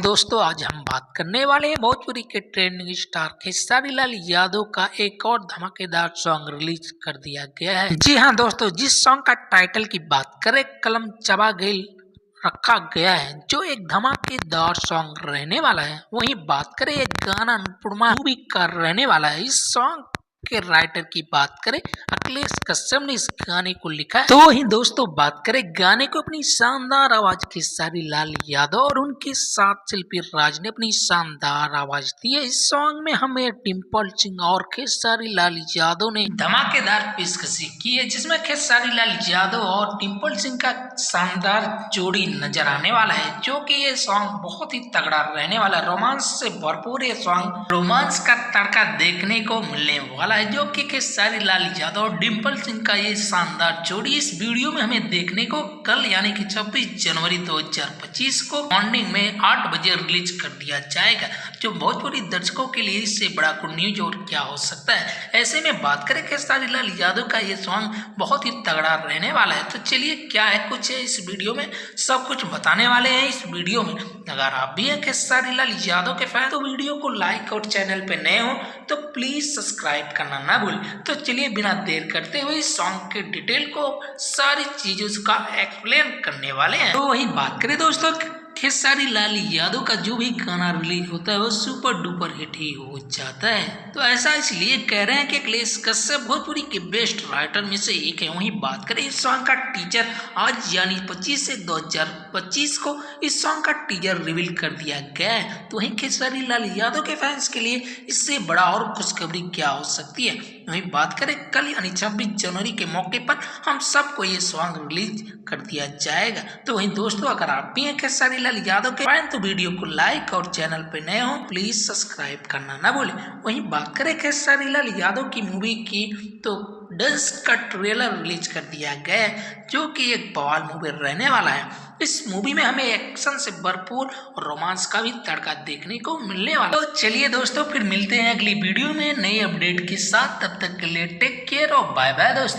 दोस्तों, आज हम बात करने वाले हैं भोजपुरी के ट्रेंडिंग स्टार खेसारी लाल यादव का एक और धमाकेदार सॉन्ग रिलीज कर दिया गया है। जी हाँ दोस्तों, जिस सॉन्ग का टाइटल की बात करें कलम चबा गईल रखा गया है, जो एक धमाकेदार सॉन्ग रहने वाला है। वहीं बात करें एक गाना अनुपमा मूवी का रहने वाला है। इस सॉन्ग के राइटर की बात करें अखिलेश कश्यप ने इस गाने को लिखा है। तो वहीं दोस्तों बात करें गाने को अपनी शानदार आवाज खेसारी लाल यादव और उनके साथ शिल्पी राज ने अपनी शानदार आवाज दी है। इस सॉन्ग में हमें डिम्पल सिंह और खेसारी लाल यादव ने धमाकेदार पेशकशी की है, जिसमें खेसारी लाल यादव और डिम्पल सिंह का शानदार जोड़ी नजर आने वाला है, जो कि ये सॉन्ग बहुत ही तगड़ा रहने वाला है। रोमांस से भरपूर ये सॉन्ग, रोमांस का तड़का देखने को मिलने वाला है, जो कि खेसारी लाल यादव और डिम्पल सिंह का ये शानदार जोड़ी इस वीडियो में हमें देखने को कल यानी कि 26 जनवरी 2025 को मॉर्निंग में 8 बजे रिलीज कर दिया जाएगा, जो भोजपुरी दर्शकों के लिए इससे बड़ा गुड न्यूज और क्या हो सकता है। ऐसे में बात करें खेसारी लाल यादव का ये सॉन्ग बहुत ही तगड़ा रहने वाला है। तो चलिए क्या है कुछ है इस वीडियो में, सब कुछ बताने वाले हैं इस वीडियो में। अगर आप भी हैं खेसारी लाल यादव के फैन तो वीडियो को लाइक और चैनल पे नए हो तो प्लीज सब्सक्राइब करना ना भूलें। तो चलिए बिना देर करते हुए इस सॉन्ग के डिटेल को सारी चीजों का एक्सप्लेन करने वाले हैं। तो वही बात करें दोस्तों, खेसारी लाल यादव का जो भी गाना रिलीज होता है वो सुपर डुपर हिट ही हो जाता है। तो ऐसा इसलिए कह रहे हैं कि अखिलेश कश्यप भोजपुरी के बेस्ट राइटर में से एक है। वहीं बात करें इस सॉन्ग का टीजर आज यानी 25 से 2025 को इस सॉन्ग का टीजर रिवील कर दिया गया है। तो वहीं खेसारी लाल यादव के फैंस के लिए इससे बड़ा और खुशखबरी क्या हो सकती है। वहीं बात करें कल यानी 26 जनवरी के मौके पर हम सबको ये सॉन्ग रिलीज कर दिया जाएगा। तो वहीं दोस्तों, अगर आप भी हैं खेसारी लाल यादव के फैन तो वीडियो को लाइक और चैनल पे नए हो प्लीज सब्सक्राइब करना ना भूलें। वहीं बात करें खेसारी लाल यादव की मूवी की तो डंस का ट्रेलर रिलीज कर दिया गया है, जो कि एक बवाल मूवी रहने वाला है। इस मूवी में हमें एक्शन से भरपूर और रोमांस का भी तड़का देखने को मिलने वाला। तो चलिए दोस्तों, फिर मिलते हैं अगली वीडियो में नई अपडेट के साथ। तब तक के लिए टेक केयर और बाय बाय दोस्तों।